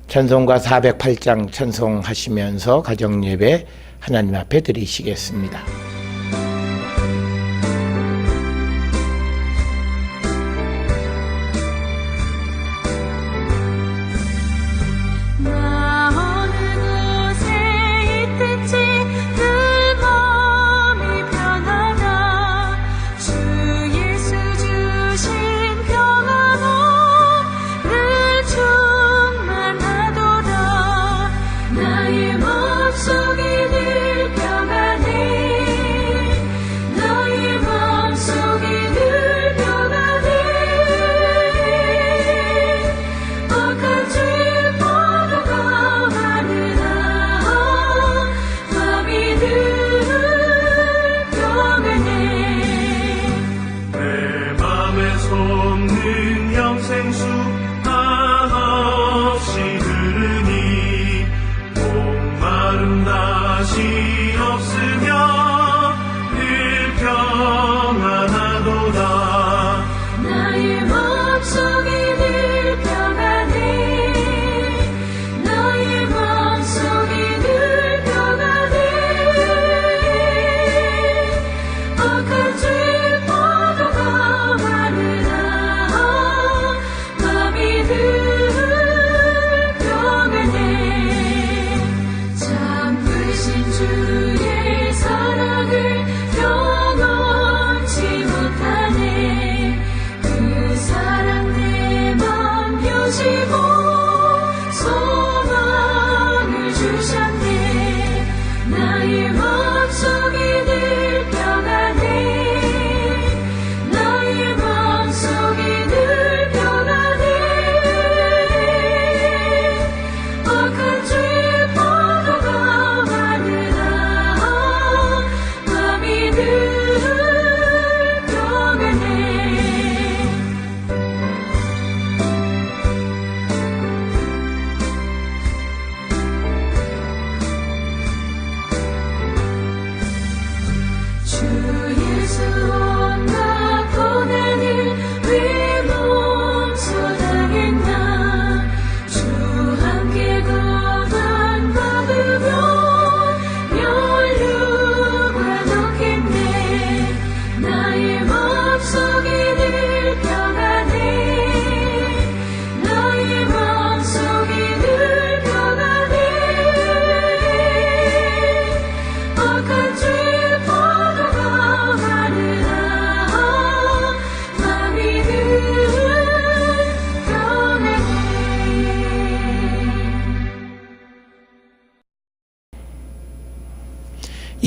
찬송가 408장 찬송하시면서 가정예배 하나님 앞에 드리시겠습니다.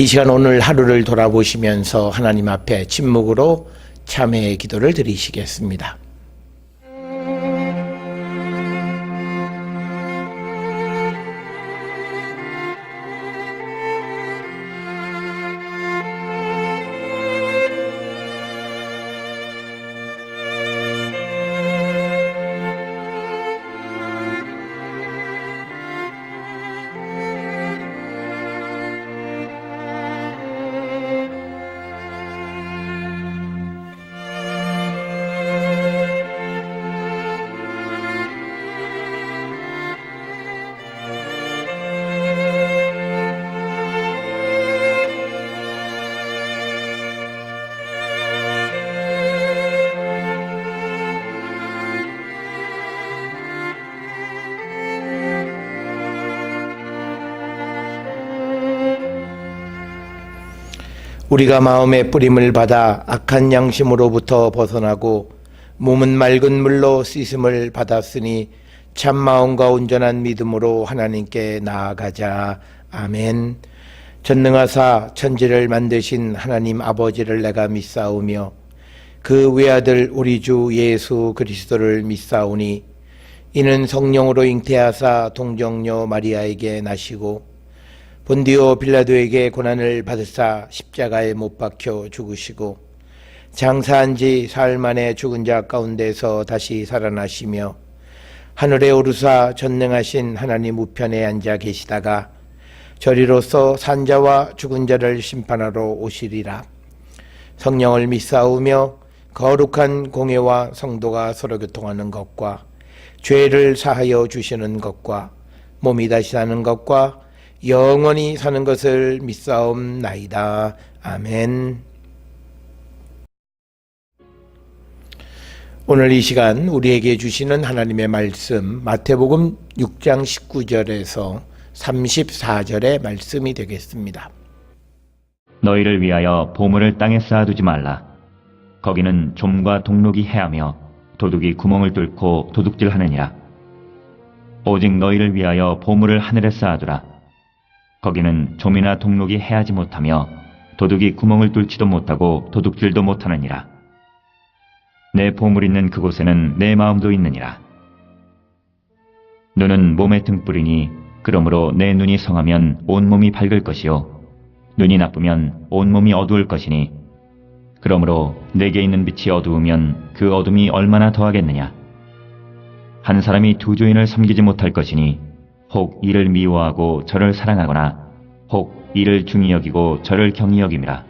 이 시간 오늘 하루를 돌아보시면서 하나님 앞에 침묵으로 참회의 기도를 드리시겠습니다. 우리가 마음의 뿌림을 받아 악한 양심으로부터 벗어나고 몸은 맑은 물로 씻음을 받았으니 참 마음과 온전한 믿음으로 하나님께 나아가자. 아멘. 전능하사 천지를 만드신 하나님 아버지를 내가 믿사오며 그 외아들 우리 주 예수 그리스도를 믿사오니 이는 성령으로 잉태하사 동정녀 마리아에게 나시고 본디오 빌라도에게 고난을 받으사 십자가에 못 박혀 죽으시고 장사한 지 사흘 만에 죽은 자 가운데서 다시 살아나시며 하늘에 오르사 전능하신 하나님 우편에 앉아 계시다가 저리로서 산자와 죽은 자를 심판하러 오시리라. 성령을 믿사오며 거룩한 공회와 성도가 서로 교통하는 것과 죄를 사하여 주시는 것과 몸이 다시 사는 것과 영원히 사는 것을 믿사옵나이다. 아멘. 오늘 이 시간 우리에게 주시는 하나님의 말씀 마태복음 6장 19절에서 34절의 말씀이 되겠습니다. 너희를 위하여 보물을 땅에 쌓아두지 말라. 거기는 좀과 동록이 해하며 도둑이 구멍을 뚫고 도둑질하느니라. 오직 너희를 위하여 보물을 하늘에 쌓아두라. 거기는 좀이나 동록이 해하지 못하며 도둑이 구멍을 뚫지도 못하고 도둑질도 못하느니라. 내 보물 있는 그곳에는 내 마음도 있느니라. 눈은 몸의 등불이니 그러므로 내 눈이 성하면 온몸이 밝을 것이요 눈이 나쁘면 온몸이 어두울 것이니 그러므로 내게 있는 빛이 어두우면 그 어둠이 얼마나 더하겠느냐. 한 사람이 두 주인을 섬기지 못할 것이니 혹 이를 미워하고 저를 사랑하거나 혹 이를 중히 여기고 저를 경히 여김이라.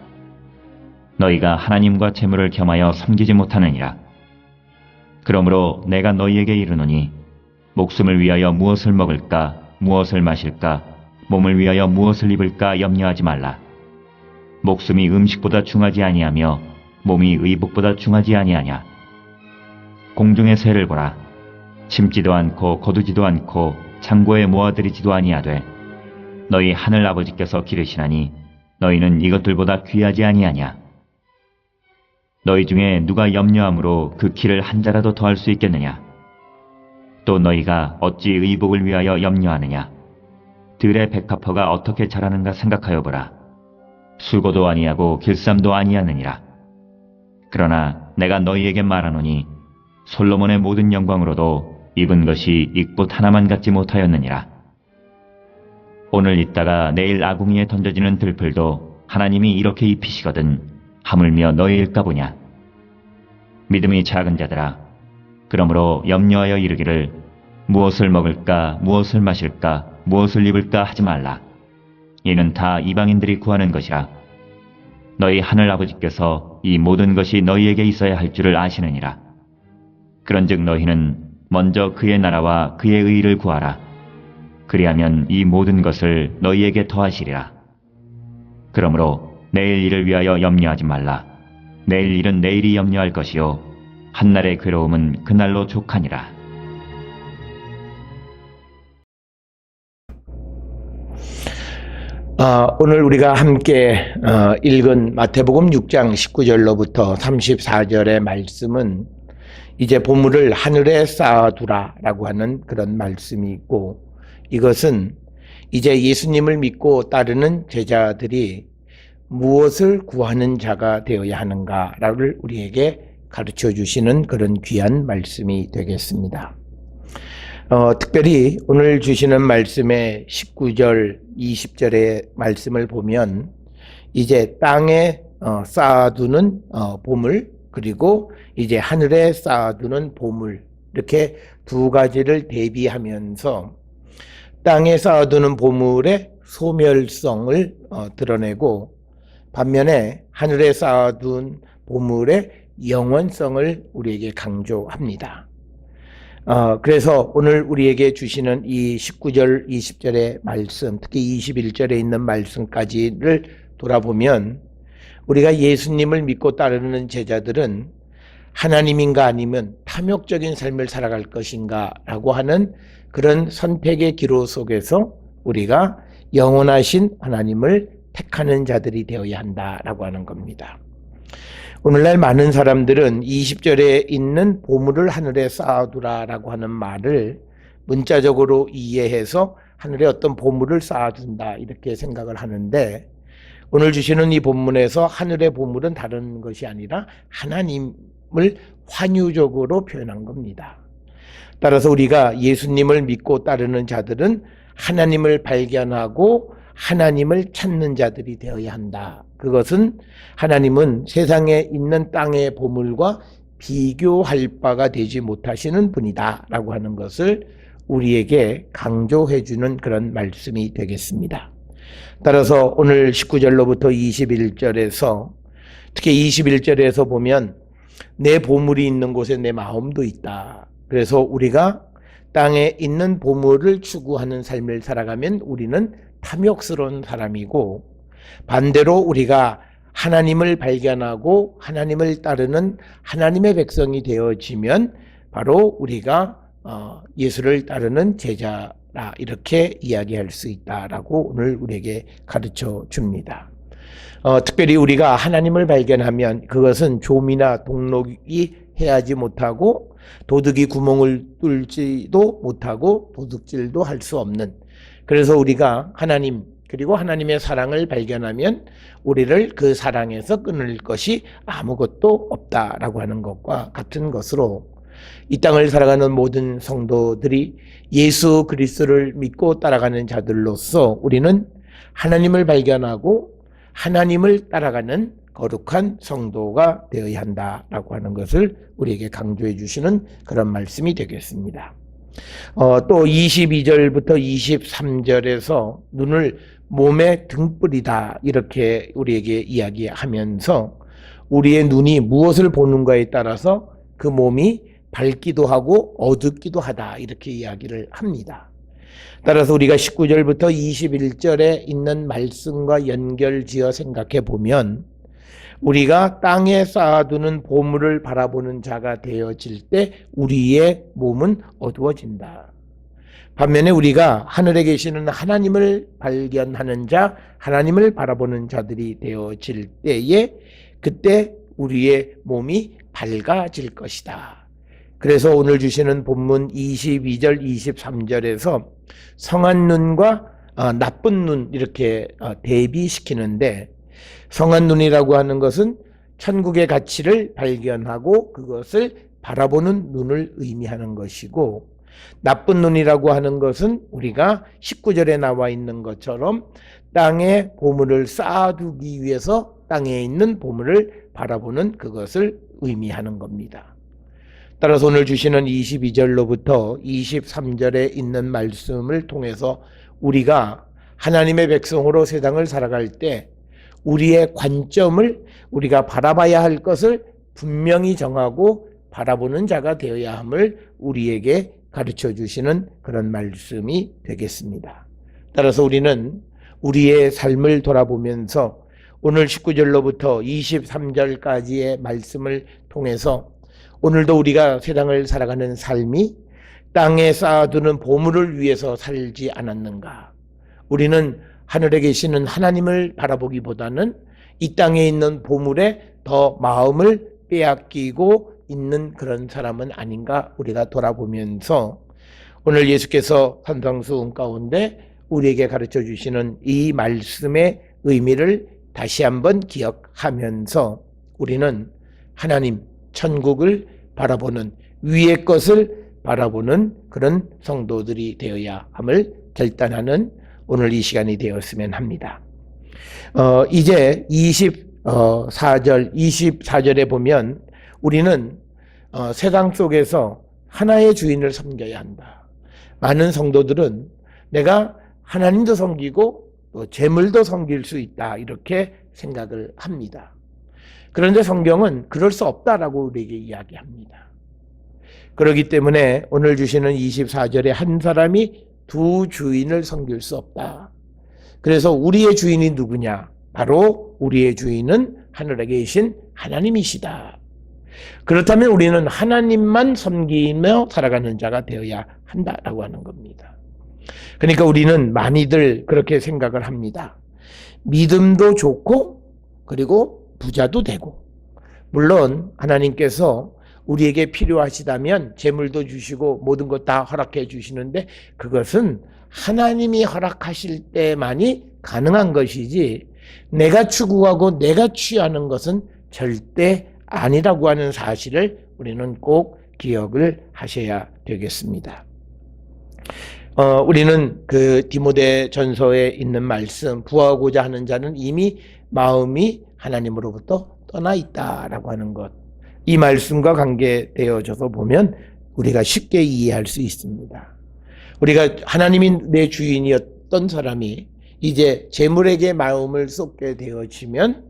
너희가 하나님과 재물을 겸하여 섬기지 못하느니라. 그러므로 내가 너희에게 이르노니 목숨을 위하여 무엇을 먹을까 무엇을 마실까 몸을 위하여 무엇을 입을까 염려하지 말라. 목숨이 음식보다 중하지 아니하며 몸이 의복보다 중하지 아니하냐. 공중의 새를 보라. 심지도 않고 거두지도 않고 창고에 모아들이지도 아니하되 너희 하늘 아버지께서 기르시나니 너희는 이것들보다 귀하지 아니하냐. 너희 중에 누가 염려함으로 그 키를 한 자라도 더할 수 있겠느냐. 또 너희가 어찌 의복을 위하여 염려하느냐. 들의 백합화가 어떻게 자라는가 생각하여 보라. 수고도 아니하고 길쌈도 아니하느니라. 그러나 내가 너희에게 말하노니 솔로몬의 모든 영광으로도 입은 것이 익봇 하나만 갖지 못하였느니라. 오늘 있다가 내일 아궁이에 던져지는 들풀도 하나님이 이렇게 입히시거든 하물며 너희일까 보냐. 믿음이 작은 자들아, 그러므로 염려하여 이르기를 무엇을 먹을까 무엇을 마실까 무엇을 입을까 하지 말라. 이는 다 이방인들이 구하는 것이라. 너희 하늘 아버지께서 이 모든 것이 너희에게 있어야 할 줄을 아시느니라. 그런즉 너희는 먼저 그의 나라와 그의 의를 구하라. 그리하면 이 모든 것을 너희에게 더하시리라. 그러므로 내일 일을 위하여 염려하지 말라. 내일 일은 내일이 염려할 것이요 한날의 괴로움은 그날로 족하니라. 오늘 우리가 함께 읽은 마태복음 6장 19절로부터 34절의 말씀은 이제 보물을 하늘에 쌓아두라 라고 하는 그런 말씀이 있고, 이것은 이제 예수님을 믿고 따르는 제자들이 무엇을 구하는 자가 되어야 하는가를 우리에게 가르쳐 주시는 그런 귀한 말씀이 되겠습니다. 특별히 오늘 주시는 말씀의 19절, 20절의 말씀을 보면 이제 땅에 쌓아두는 보물, 그리고 이제 하늘에 쌓아두는 보물, 이렇게 두 가지를 대비하면서 땅에 쌓아두는 보물의 소멸성을 드러내고, 반면에 하늘에 쌓아둔 보물의 영원성을 우리에게 강조합니다. 그래서 오늘 우리에게 주시는 이 19절, 20절의 말씀, 특히 21절에 있는 말씀까지를 돌아보면 우리가 예수님을 믿고 따르는 제자들은 하나님인가 아니면 탐욕적인 삶을 살아갈 것인가 라고 하는 그런 선택의 기로 속에서 우리가 영원하신 하나님을 택하는 자들이 되어야 한다라고 하는 겁니다. 오늘날 많은 사람들은 20절에 있는 보물을 하늘에 쌓아두라라고 하는 말을 문자적으로 이해해서 하늘에 어떤 보물을 쌓아둔다 이렇게 생각을 하는데, 오늘 주시는 이 본문에서 하늘의 보물은 다른 것이 아니라 하나님을 환유적으로 표현한 겁니다. 따라서 우리가 예수님을 믿고 따르는 자들은 하나님을 발견하고 하나님을 찾는 자들이 되어야 한다. 그것은 하나님은 세상에 있는 땅의 보물과 비교할 바가 되지 못하시는 분이다 라고 하는 것을 우리에게 강조해 주는 그런 말씀이 되겠습니다. 따라서 오늘 19절로부터 21절에서, 특히 21절에서 보면 내 보물이 있는 곳에 내 마음도 있다. 그래서 우리가 땅에 있는 보물을 추구하는 삶을 살아가면 우리는 탐욕스러운 사람이고, 반대로 우리가 하나님을 발견하고 하나님을 따르는 하나님의 백성이 되어지면 바로 우리가 예수를 따르는 제자라, 이렇게 이야기할 수 있다라고 오늘 우리에게 가르쳐 줍니다. 특별히 우리가 하나님을 발견하면 그것은 좀이나 동록이 해하지 못하고 도둑이 구멍을 뚫지도 못하고 도둑질도 할 수 없는, 그래서 우리가 하나님 그리고 하나님의 사랑을 발견하면 우리를 그 사랑에서 끊을 것이 아무것도 없다라고 하는 것과 같은 것으로, 이 땅을 살아가는 모든 성도들이 예수 그리스도를 믿고 따라가는 자들로서 우리는 하나님을 발견하고 하나님을 따라가는 거룩한 성도가 되어야 한다라고 하는 것을 우리에게 강조해 주시는 그런 말씀이 되겠습니다. 또 22절부터 23절에서 눈을 몸의 등불이다, 이렇게 우리에게 이야기하면서 우리의 눈이 무엇을 보는가에 따라서 그 몸이 밝기도 하고 어둡기도 하다, 이렇게 이야기를 합니다. 따라서 우리가 19절부터 21절에 있는 말씀과 연결지어 생각해 보면, 우리가 땅에 쌓아두는 보물을 바라보는 자가 되어질 때 우리의 몸은 어두워진다. 반면에 우리가 하늘에 계시는 하나님을 발견하는 자, 하나님을 바라보는 자들이 되어질 때에 그때 우리의 몸이 밝아질 것이다. 그래서 오늘 주시는 본문 22절, 23절에서 성한 눈과 나쁜 눈, 이렇게 대비시키는데, 성한 눈이라고 하는 것은 천국의 가치를 발견하고 그것을 바라보는 눈을 의미하는 것이고, 나쁜 눈이라고 하는 것은 우리가 19절에 나와 있는 것처럼 땅에 보물을 쌓아두기 위해서 땅에 있는 보물을 바라보는 그것을 의미하는 겁니다. 따라서 오늘 주시는 22절로부터 23절에 있는 말씀을 통해서 우리가 하나님의 백성으로 세상을 살아갈 때 우리의 관점을, 우리가 바라봐야 할 것을 분명히 정하고 바라보는 자가 되어야 함을 우리에게 가르쳐 주시는 그런 말씀이 되겠습니다. 따라서 우리는 우리의 삶을 돌아보면서 오늘 19절로부터 23절까지의 말씀을 통해서 오늘도 우리가 세상을 살아가는 삶이 땅에 쌓아두는 보물을 위해서 살지 않았는가? 우리는 하늘에 계시는 하나님을 바라보기보다는 이 땅에 있는 보물에 더 마음을 빼앗기고 있는 그런 사람은 아닌가, 우리가 돌아보면서 오늘 예수께서 산상수훈 가운데 우리에게 가르쳐 주시는 이 말씀의 의미를 다시 한번 기억하면서 우리는 하나님, 천국을 바라보는, 위의 것을 바라보는 그런 성도들이 되어야 함을 결단하는 오늘 이 시간이 되었으면 합니다. 이제 24절에 보면 우리는 세상 속에서 하나의 주인을 섬겨야 한다. 많은 성도들은 내가 하나님도 섬기고 또 재물도 섬길 수 있다, 이렇게 생각을 합니다. 그런데 성경은 그럴 수 없다라고 우리에게 이야기합니다. 그렇기 때문에 오늘 주시는 24절에 한 사람이 두 주인을 섬길 수 없다. 그래서 우리의 주인이 누구냐? 바로 우리의 주인은 하늘에 계신 하나님이시다. 그렇다면 우리는 하나님만 섬기며 살아가는 자가 되어야 한다라고 하는 겁니다. 그러니까 우리는 많이들 그렇게 생각을 합니다. 믿음도 좋고 그리고 부자도 되고, 물론 하나님께서 우리에게 필요하시다면 재물도 주시고 모든 것 다 허락해 주시는데 그것은 하나님이 허락하실 때만이 가능한 것이지 내가 추구하고 내가 취하는 것은 절대 아니라고 하는 사실을 우리는 꼭 기억을 하셔야 되겠습니다. 우리는 그 디모데 전서에 있는 말씀, 부하고자 하는 자는 이미 마음이 하나님으로부터 떠나 있다라고 하는 것, 이 말씀과 관계되어져서 보면 우리가 쉽게 이해할 수 있습니다. 우리가 하나님이 내 주인이었던 사람이 이제 재물에게 마음을 쏟게 되어지면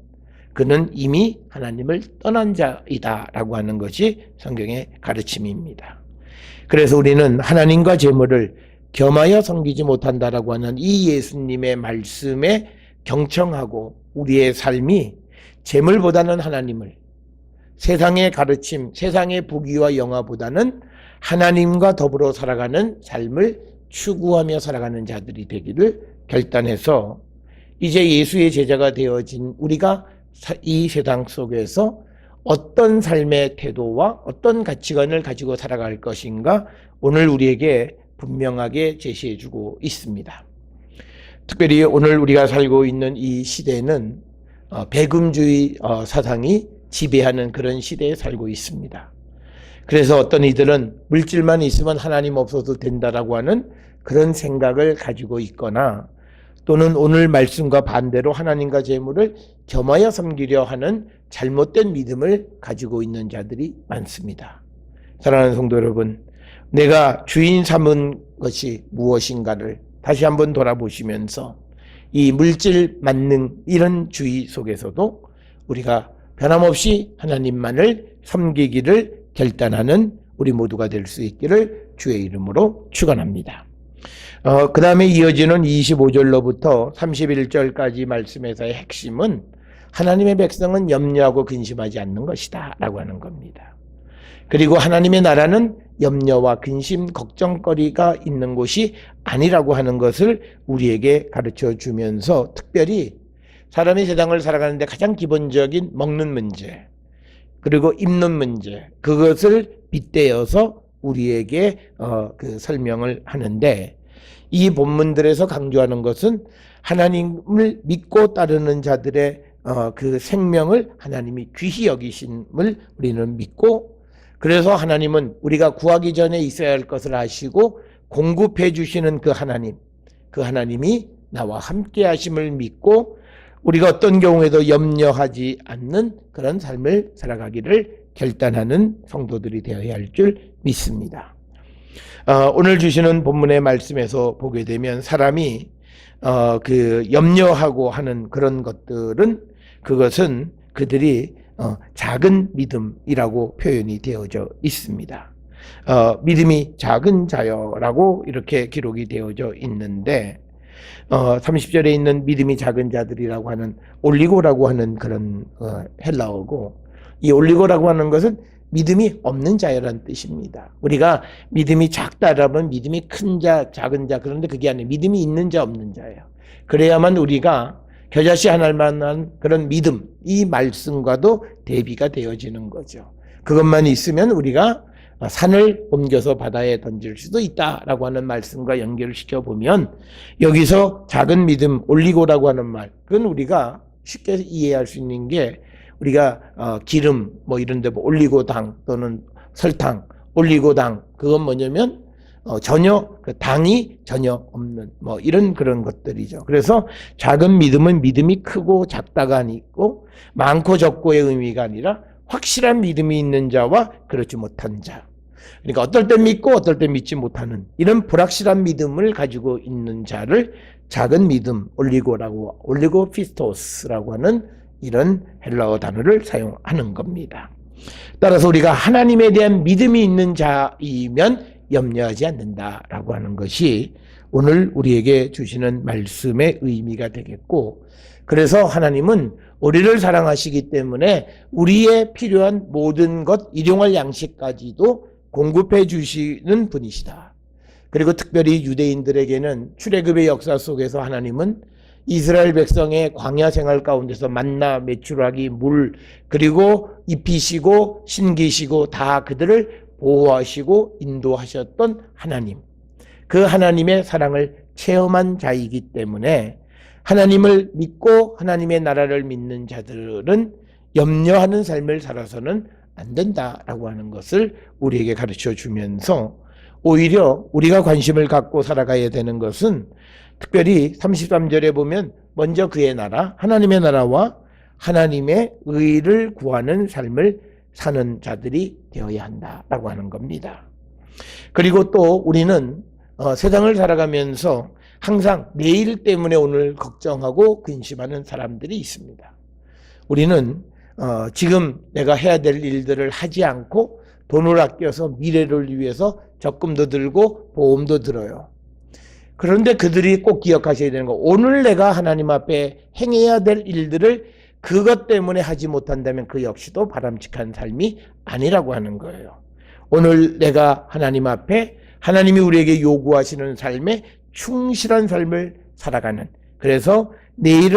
그는 이미 하나님을 떠난 자이다라고 하는 것이 성경의 가르침입니다. 그래서 우리는 하나님과 재물을 겸하여 섬기지 못한다라고 하는 이 예수님의 말씀에 경청하고 우리의 삶이 재물보다는 하나님을, 세상의 가르침, 세상의 부귀와 영화보다는 하나님과 더불어 살아가는 삶을 추구하며 살아가는 자들이 되기를 결단해서 이제 예수의 제자가 되어진 우리가 이 세상 속에서 어떤 삶의 태도와 어떤 가치관을 가지고 살아갈 것인가 오늘 우리에게 분명하게 제시해주고 있습니다. 특별히 오늘 우리가 살고 있는 이 시대는 배금주의 사상이 지배하는 그런 시대에 살고 있습니다. 그래서 어떤 이들은 물질만 있으면 하나님 없어도 된다라고 하는 그런 생각을 가지고 있거나 또는 오늘 말씀과 반대로 하나님과 재물을 겸하여 섬기려 하는 잘못된 믿음을 가지고 있는 자들이 많습니다. 사랑하는 성도 여러분, 내가 주인 삼은 것이 무엇인가를 다시 한번 돌아보시면서 이 물질 만능 이런 주의 속에서도 우리가 변함없이 하나님만을 섬기기를 결단하는 우리 모두가 될 수 있기를 주의 이름으로 축원합니다. 그 다음에 이어지는 25절로부터 31절까지 말씀에서의 핵심은 하나님의 백성은 염려하고 근심하지 않는 것이다 라고 하는 겁니다. 그리고 하나님의 나라는 염려와 근심, 걱정거리가 있는 곳이 아니라고 하는 것을 우리에게 가르쳐 주면서 특별히 사람이 세상을 살아가는데 가장 기본적인 먹는 문제, 그리고 입는 문제, 그것을 빗대어서 우리에게 그 설명을 하는데 이 본문들에서 강조하는 것은 하나님을 믿고 따르는 자들의 그 생명을 하나님이 귀히 여기심을 우리는 믿고 그래서 하나님은 우리가 구하기 전에 있어야 할 것을 아시고 공급해 주시는 그 하나님이 나와 함께 하심을 믿고 우리가 어떤 경우에도 염려하지 않는 그런 삶을 살아가기를 결단하는 성도들이 되어야 할 줄 믿습니다. 오늘 주시는 본문의 말씀에서 보게 되면 사람이 그 염려하고 하는 그런 것들은 그것은 그들이 작은 믿음이라고 표현이 되어져 있습니다. 믿음이 작은 자여라고 이렇게 기록이 되어져 있는데 30절에 있는 믿음이 작은 자들이라고 하는 올리고라고 하는 그런 헬라어고 이 올리고라고 하는 것은 믿음이 없는 자여라는 뜻입니다. 우리가 믿음이 작다라면 믿음이 큰 자, 작은 자 그런데 그게 아니에요. 믿음이 있는 자, 없는 자예요. 그래야만 우리가 겨자씨 하나할 만한 그런 믿음, 이 말씀과도 대비가 되어지는 거죠. 그것만 있으면 우리가 산을 옮겨서 바다에 던질 수도 있다라고 하는 말씀과 연결을 시켜보면 여기서 작은 믿음, 올리고라고 하는 말, 그건 우리가 쉽게 이해할 수 있는 게 우리가 기름 뭐 이런 데 올리고당 또는 설탕, 올리고당 그건 뭐냐면 전혀 당이 전혀 없는 뭐 이런 그런 것들이죠. 그래서 작은 믿음은 믿음이 크고 작다가 아니고 많고 적고의 의미가 아니라 확실한 믿음이 있는 자와 그렇지 못한 자. 그러니까 어떨 때 믿고 어떨 때 믿지 못하는 이런 불확실한 믿음을 가지고 있는 자를 작은 믿음 올리고 피스토스라고 하는 이런 헬라어 단어를 사용하는 겁니다. 따라서 우리가 하나님에 대한 믿음이 있는 자이면 염려하지 않는다라고 하는 것이 오늘 우리에게 주시는 말씀의 의미가 되겠고 그래서 하나님은 우리를 사랑하시기 때문에 우리의 필요한 모든 것, 일용할 양식까지도 공급해 주시는 분이시다. 그리고 특별히 유대인들에게는 출애굽의 역사 속에서 하나님은 이스라엘 백성의 광야 생활 가운데서 만나, 메추라기, 물 그리고 입히시고 신기시고 다 그들을 보호하시고 인도하셨던 하나님, 그 하나님의 사랑을 체험한 자이기 때문에 하나님을 믿고 하나님의 나라를 믿는 자들은 염려하는 삶을 살아서는 안 된다라고 하는 것을 우리에게 가르쳐 주면서 오히려 우리가 관심을 갖고 살아가야 되는 것은 특별히 33절에 보면 먼저 그의 나라, 하나님의 나라와 하나님의 의를 구하는 삶을 사는 자들이 되어야 한다라고 하는 겁니다. 그리고 또 우리는 세상을 살아가면서 항상 내일 때문에 오늘 걱정하고 근심하는 사람들이 있습니다. 우리는 지금 내가 해야 될 일들을 하지 않고 돈을 아껴서 미래를 위해서 적금도 들고 보험도 들어요. 그런데 그들이 꼭 기억하셔야 되는 거, 오늘 내가 하나님 앞에 행해야 될 일들을 그것 때문에 하지 못한다면 그 역시도 바람직한 삶이 아니라고 하는 거예요. 오늘 내가 하나님 앞에 하나님이 우리에게 요구하시는 삶에 충실한 삶을 살아가는, 그래서 내일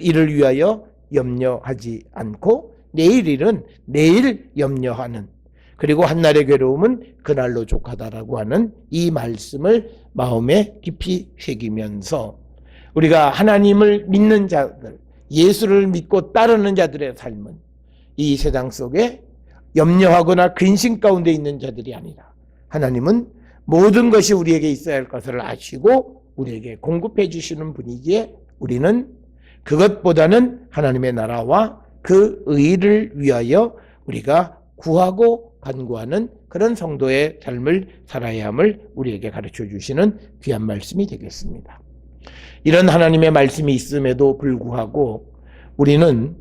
일을 위하여 염려하지 않고 내일 일은 내일 염려하는, 그리고 한날의 괴로움은 그날로 족하다라고 하는 이 말씀을 마음에 깊이 새기면서 우리가 하나님을 믿는 자들, 예수를 믿고 따르는 자들의 삶은 이 세상 속에 염려하거나 근심 가운데 있는 자들이 아니라 하나님은 모든 것이 우리에게 있어야 할 것을 아시고 우리에게 공급해 주시는 분이기에 우리는 그것보다는 하나님의 나라와 그 의를 위하여 우리가 구하고 간구하는 그런 성도의 삶을 살아야 함을 우리에게 가르쳐 주시는 귀한 말씀이 되겠습니다. 이런 하나님의 말씀이 있음에도 불구하고 우리는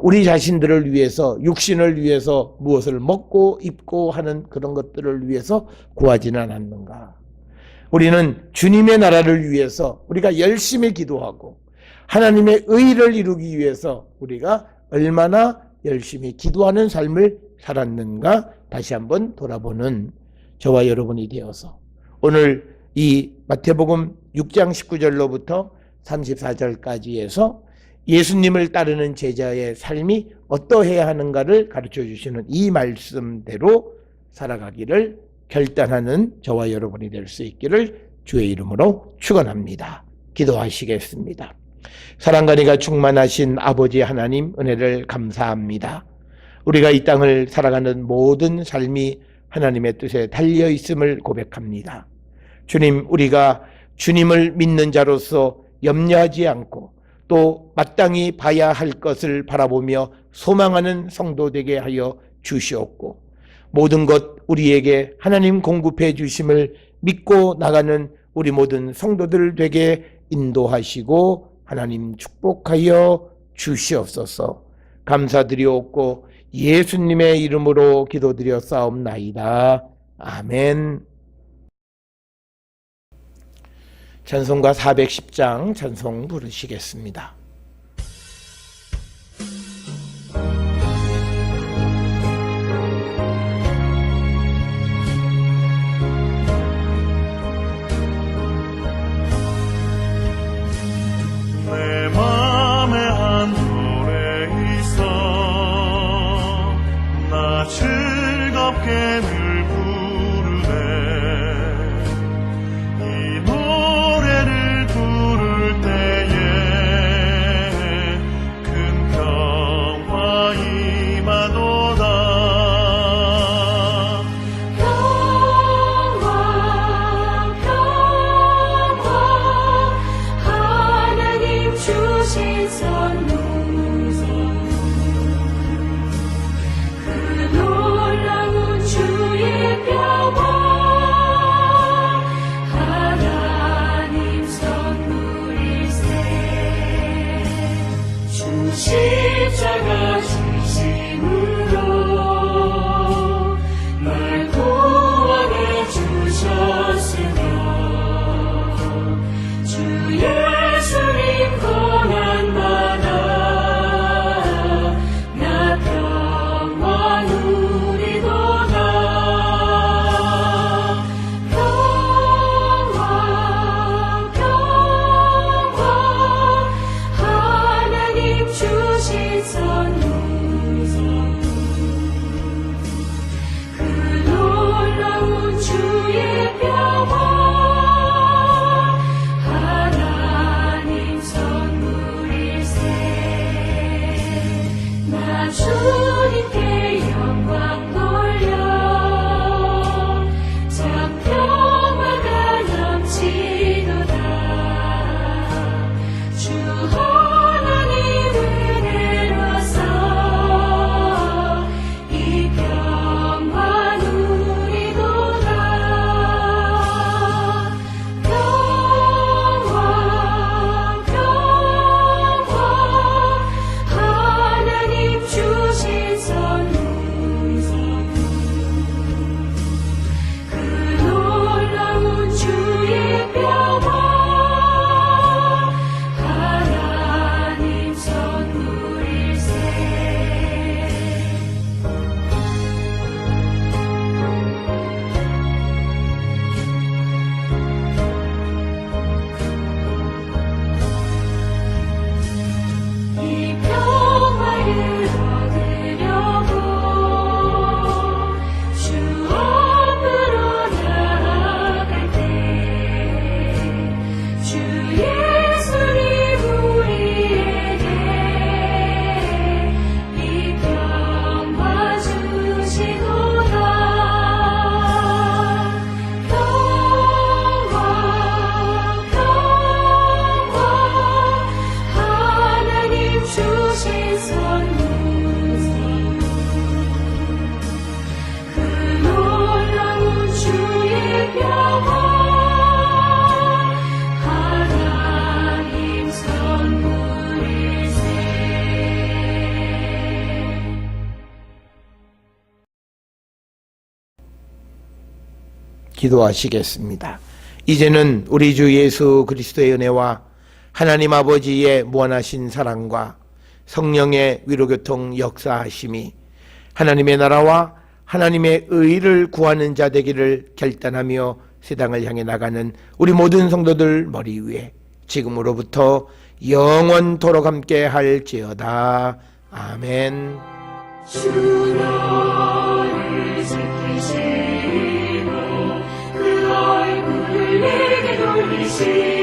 우리 자신들을 위해서, 육신을 위해서 무엇을 먹고 입고 하는 그런 것들을 위해서 구하지는 않는가. 우리는 주님의 나라를 위해서 우리가 열심히 기도하고 하나님의 의를 이루기 위해서 우리가 얼마나 열심히 기도하는 삶을 살았는가 다시 한번 돌아보는 저와 여러분이 되어서 오늘 이 마태복음 6장 19절로부터 34절까지 해서 예수님을 따르는 제자의 삶이 어떠해야 하는가를 가르쳐 주시는 이 말씀대로 살아가기를 결단하는 저와 여러분이 될 수 있기를 주의 이름으로 축원합니다. 기도하시겠습니다. 사랑과 은혜가 충만하신 아버지 하나님, 은혜를 감사합니다. 우리가 이 땅을 살아가는 모든 삶이 하나님의 뜻에 달려 있음을 고백합니다. 주님, 우리가 주님을 믿는 자로서 염려하지 않고 또 마땅히 봐야 할 것을 바라보며 소망하는 성도 되게 하여 주시옵고, 모든 것 우리에게 하나님 공급해 주심을 믿고 나가는 우리 모든 성도들 되게 인도하시고 하나님 축복하여 주시옵소서. 감사드리옵고 예수님의 이름으로 기도드려 싸움나이다. 아멘. 찬송가 410장 찬송 부르시겠습니다. 내 맘에 한 노래 있어 나 즐겁게 늘 부르네. 이 노래를 부를 때에 기도하시겠습니다. 이제는 우리 주 예수 그리스도의 은혜와 하나님 아버지의 무한하신 사랑과 성령의 위로교통 역사하심이 하나님의 나라와 하나님의 의를 구하는 자 되기를 결단하며 세상을 향해 나가는 우리 모든 성도들 머리 위에 지금으로부터 영원토록 함께 할지어다. 아멘. 주 너를 지키시고 그 얼굴을 내게 돌리시고